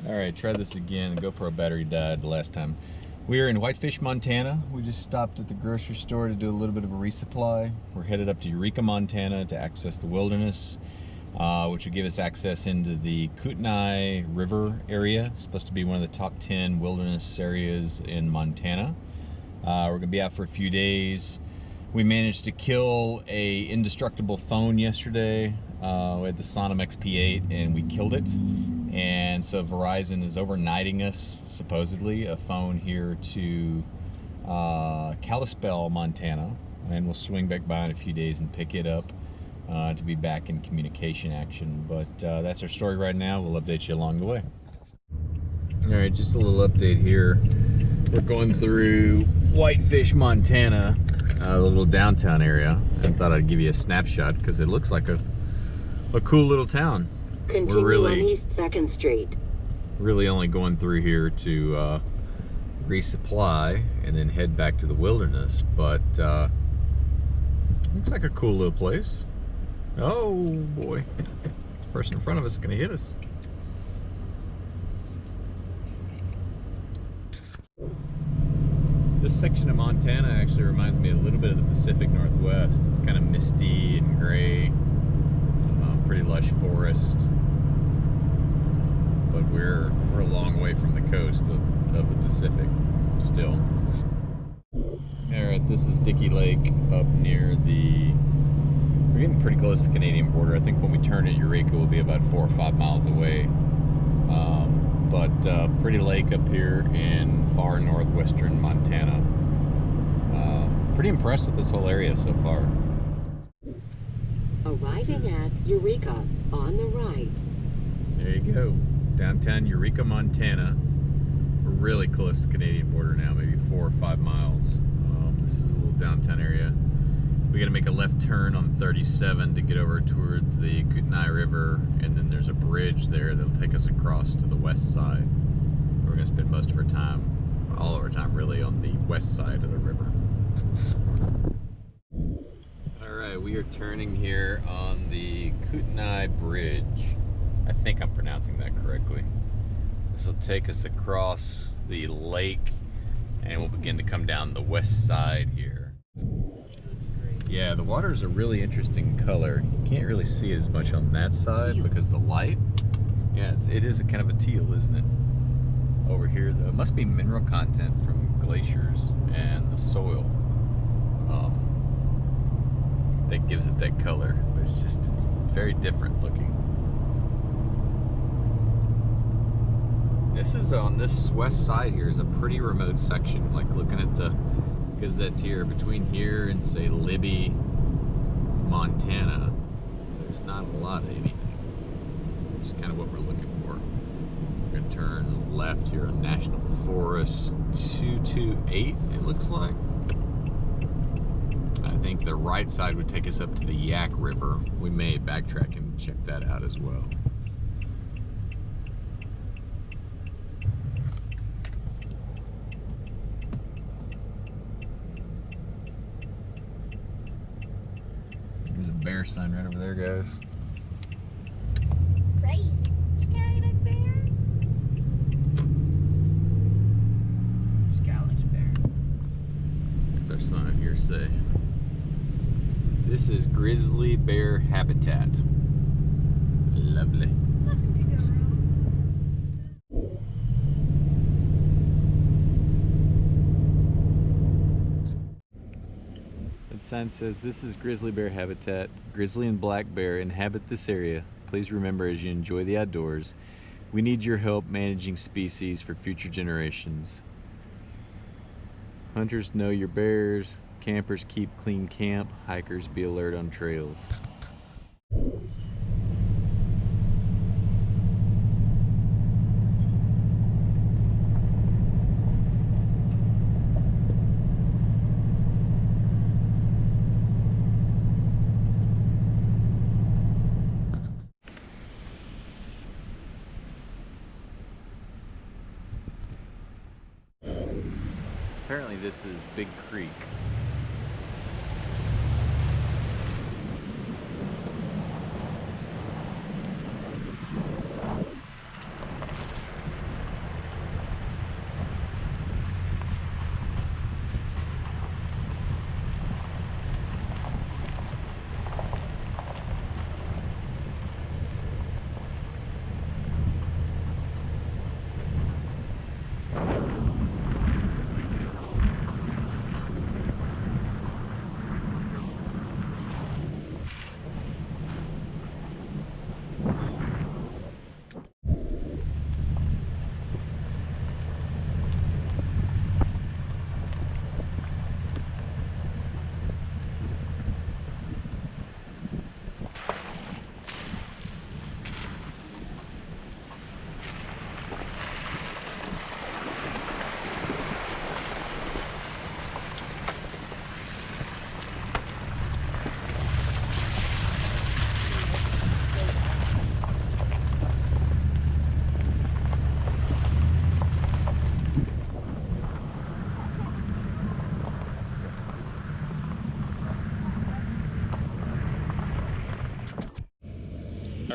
Alright, try this again. The GoPro battery died the last time. We are in Whitefish, Montana. We just stopped at the grocery store to do a little bit of a resupply. We're headed up to Eureka, Montana to access the wilderness, which will give us access into the Kootenai River area. It's supposed to be one of the top 10 wilderness areas in Montana. We're going to be out for a few days. We managed to kill a indestructible phone yesterday. We had the Sonim XP8 and we killed it. And so Verizon is overnighting us, supposedly, a phone here to Kalispell, Montana. And we'll swing back by in a few days and pick it up to be back in communication action. But that's our story right now. We'll update you along the way. All right, just a little update here. We're going through Whitefish, Montana, the little downtown area. I thought I'd give you a snapshot because it looks like a cool little town. Continue on East 2nd Street. Really only going through here to resupply and then head back to the wilderness, but looks like a cool little place. Oh boy, the person in front of us is gonna hit us. This section of Montana actually reminds me a little bit of the Pacific Northwest. It's kind of misty and gray. Pretty lush forest, but we're a long way from the coast of the Pacific still. Alright, this is Dickey Lake up near we're getting pretty close to the Canadian border. I think when we turn at Eureka we'll be about 4 or 5 miles away. But pretty lake up here in far northwestern Montana. Pretty impressed with this whole area so far. Arriving at Eureka on the right. There you go. Downtown Eureka, Montana. We're really close to the Canadian border now, maybe 4 or 5 miles. This is a little downtown area. We got to make a left turn on 37 to get over toward the Kootenai River, and then there's a bridge there that'll take us across to the west side. We're going to spend most of our time, all of our time really, on the west side of the river. We are turning here on the Kootenai Bridge. I think I'm pronouncing that correctly. This will take us across the lake and we'll begin to come down the west side here. Yeah, the water is a really interesting color. You can't really see it as much on that side because of the light. Yeah, it is a kind of a teal, isn't it? Over here, though, it must be mineral content from glaciers and the soil. That gives it that color. It's very different looking. This is on this west side here is a pretty remote section. Like looking at the gazetteer between here and say Libby, Montana, there's not a lot of anything. It's kind of what we're looking for. We're gonna turn left here on National Forest 228, it looks like. I think the right side would take us up to the Yak River. We may backtrack and check that out as well. There's a bear sign right over there, guys. Crazy. Scary like bear. Scowlish bear. What's our sign here say? This is Grizzly Bear Habitat. Lovely. Nothing could go wrong. That sign says, "This is Grizzly Bear Habitat. Grizzly and black bear inhabit this area. Please remember as you enjoy the outdoors, we need your help managing species for future generations. Hunters know your bears. Campers keep clean camp. Hikers be alert on trails." Apparently this is Big Creek.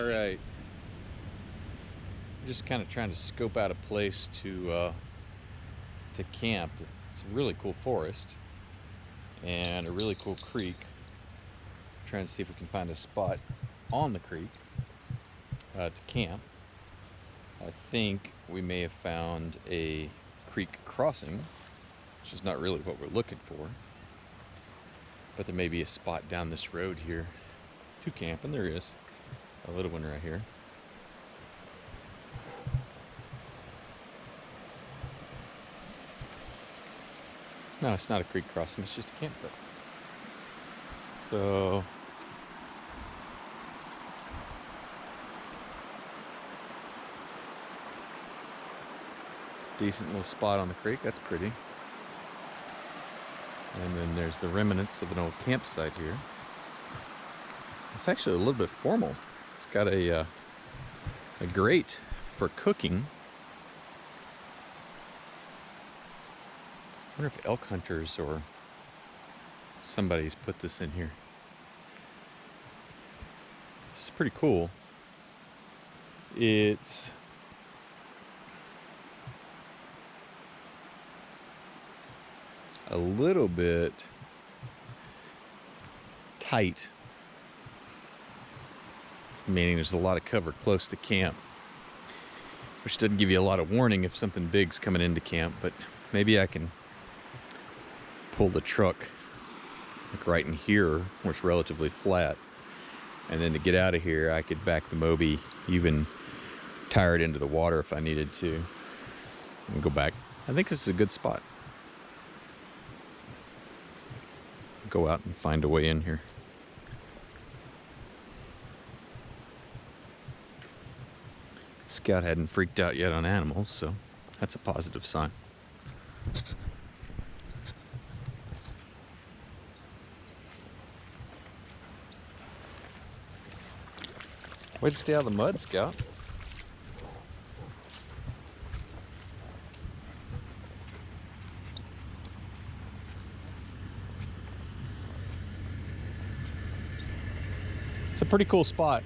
All right. Just kind of trying to scope out a place to camp. It's a really cool forest and a really cool creek. Trying to see if we can find a spot on the creek to camp. I think we may have found a creek crossing, which is not really what we're looking for. But there may be a spot down this road here to camp, and there is a little one right here. No, it's not a creek crossing, it's just a campsite. So decent little spot on the creek, that's pretty. And then there's the remnants of an old campsite here. It's actually a little bit formal. It's got a grate for cooking. I wonder if elk hunters or somebody's put this in here. This is pretty cool. It's a little bit tight, meaning there's a lot of cover close to camp, which doesn't give you a lot of warning if something big's coming into camp, but maybe I can pull the truck like right in here where it's relatively flat, and then to get out of here I could back the Moby, even tire it into the water if I needed to, and go back. I think this is a good spot. Go out and find a way in here. Scout hadn't freaked out yet on animals, so that's a positive sign. Way to stay out of the mud, Scout. It's a pretty cool spot.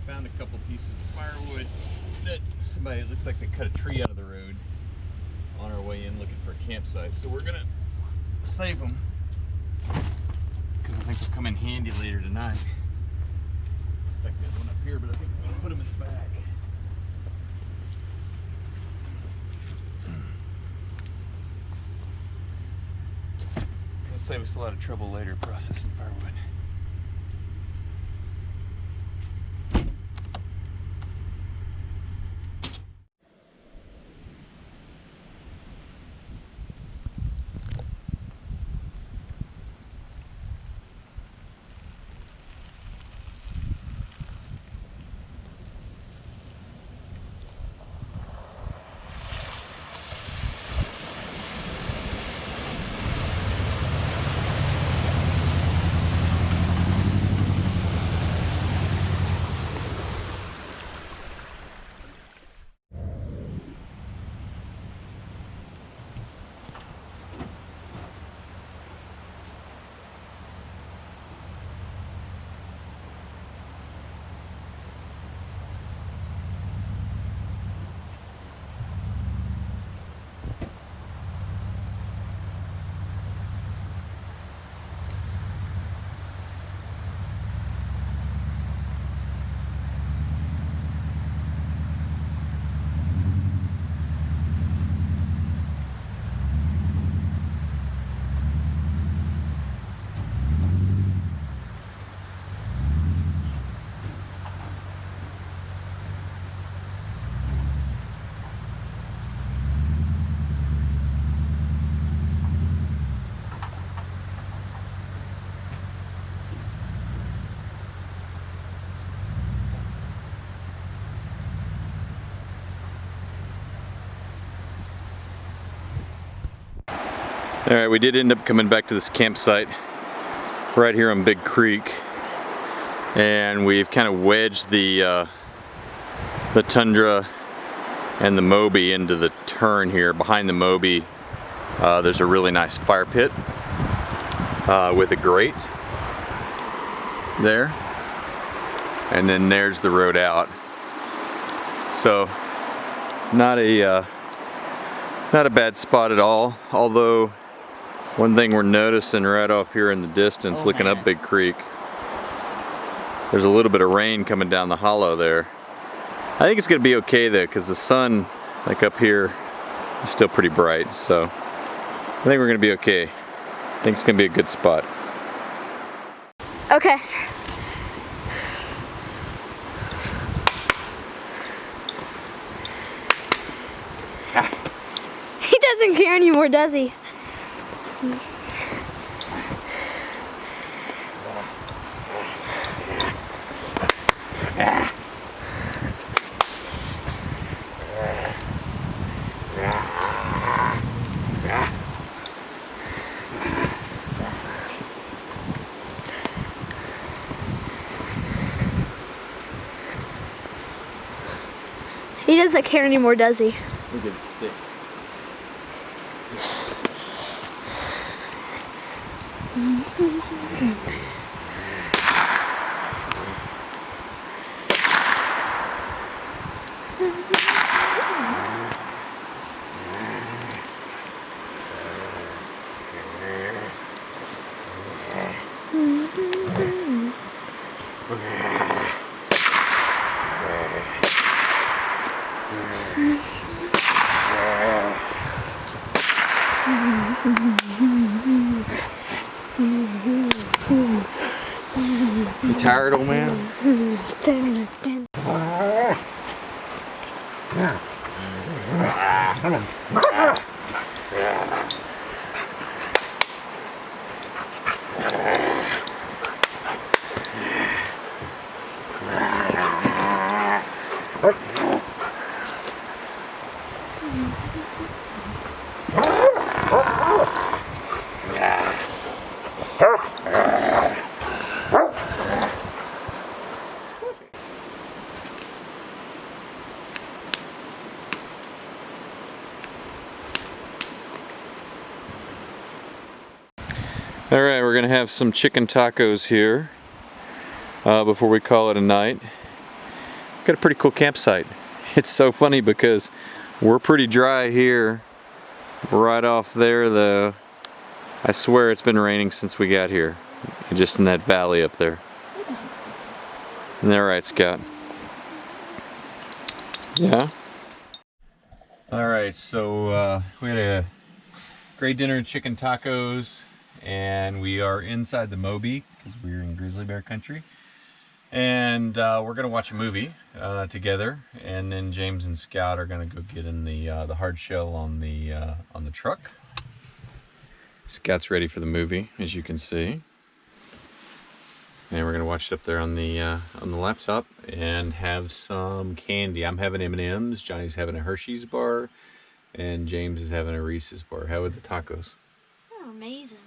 Found a couple pieces of firewood that somebody, looks like they cut a tree out of the road on our way in looking for a campsite. So we're gonna save them because I think they'll come in handy later tonight. Stuck the other one up here, but I think we're gonna put them in the back. It'll save us a lot of trouble later processing firewood. All right, we did end up coming back to this campsite right here on Big Creek, and we've kind of wedged the Tundra and the Moby into the turn here. Behind the Moby, there's a really nice fire pit with a grate there, and then there's the road out. So not a bad spot at all, although one thing we're noticing right off here in the distance, looking up Big Creek, there's a little bit of rain coming down the hollow there. I think it's gonna be okay though, because the sun, like up here, is still pretty bright, so I think we're gonna be okay. I think it's gonna be a good spot. Okay. He doesn't care anymore, does he? He doesn't care anymore, does he? Look at the stick. You tired, old man? All right, we're gonna have some chicken tacos here before we call it a night. Got a pretty cool campsite. It's so funny because we're pretty dry here. Right off there though, I swear it's been raining since we got here. Just in that valley up there. Isn't that right, Scott? Yeah? All right, so we had a great dinner of chicken tacos, and we are inside the Moby because we're in grizzly bear country, and we're gonna watch a movie together, and then James and Scout are gonna go get in the hard shell on the truck. Scout's ready for the movie, as you can see, and we're gonna watch it up there on the laptop and have some candy. I'm having M&Ms, Johnny's having a Hershey's bar, and James is having a Reese's bar. How were the tacos? Oh, amazing.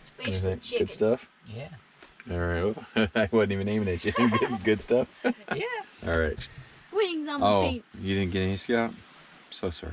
Especially chicken. Good stuff? Yeah. All right. Well, I wasn't even aiming at you. Good stuff? Yeah. All right. Wings on my feet. You didn't get any, Scout? I'm so sorry.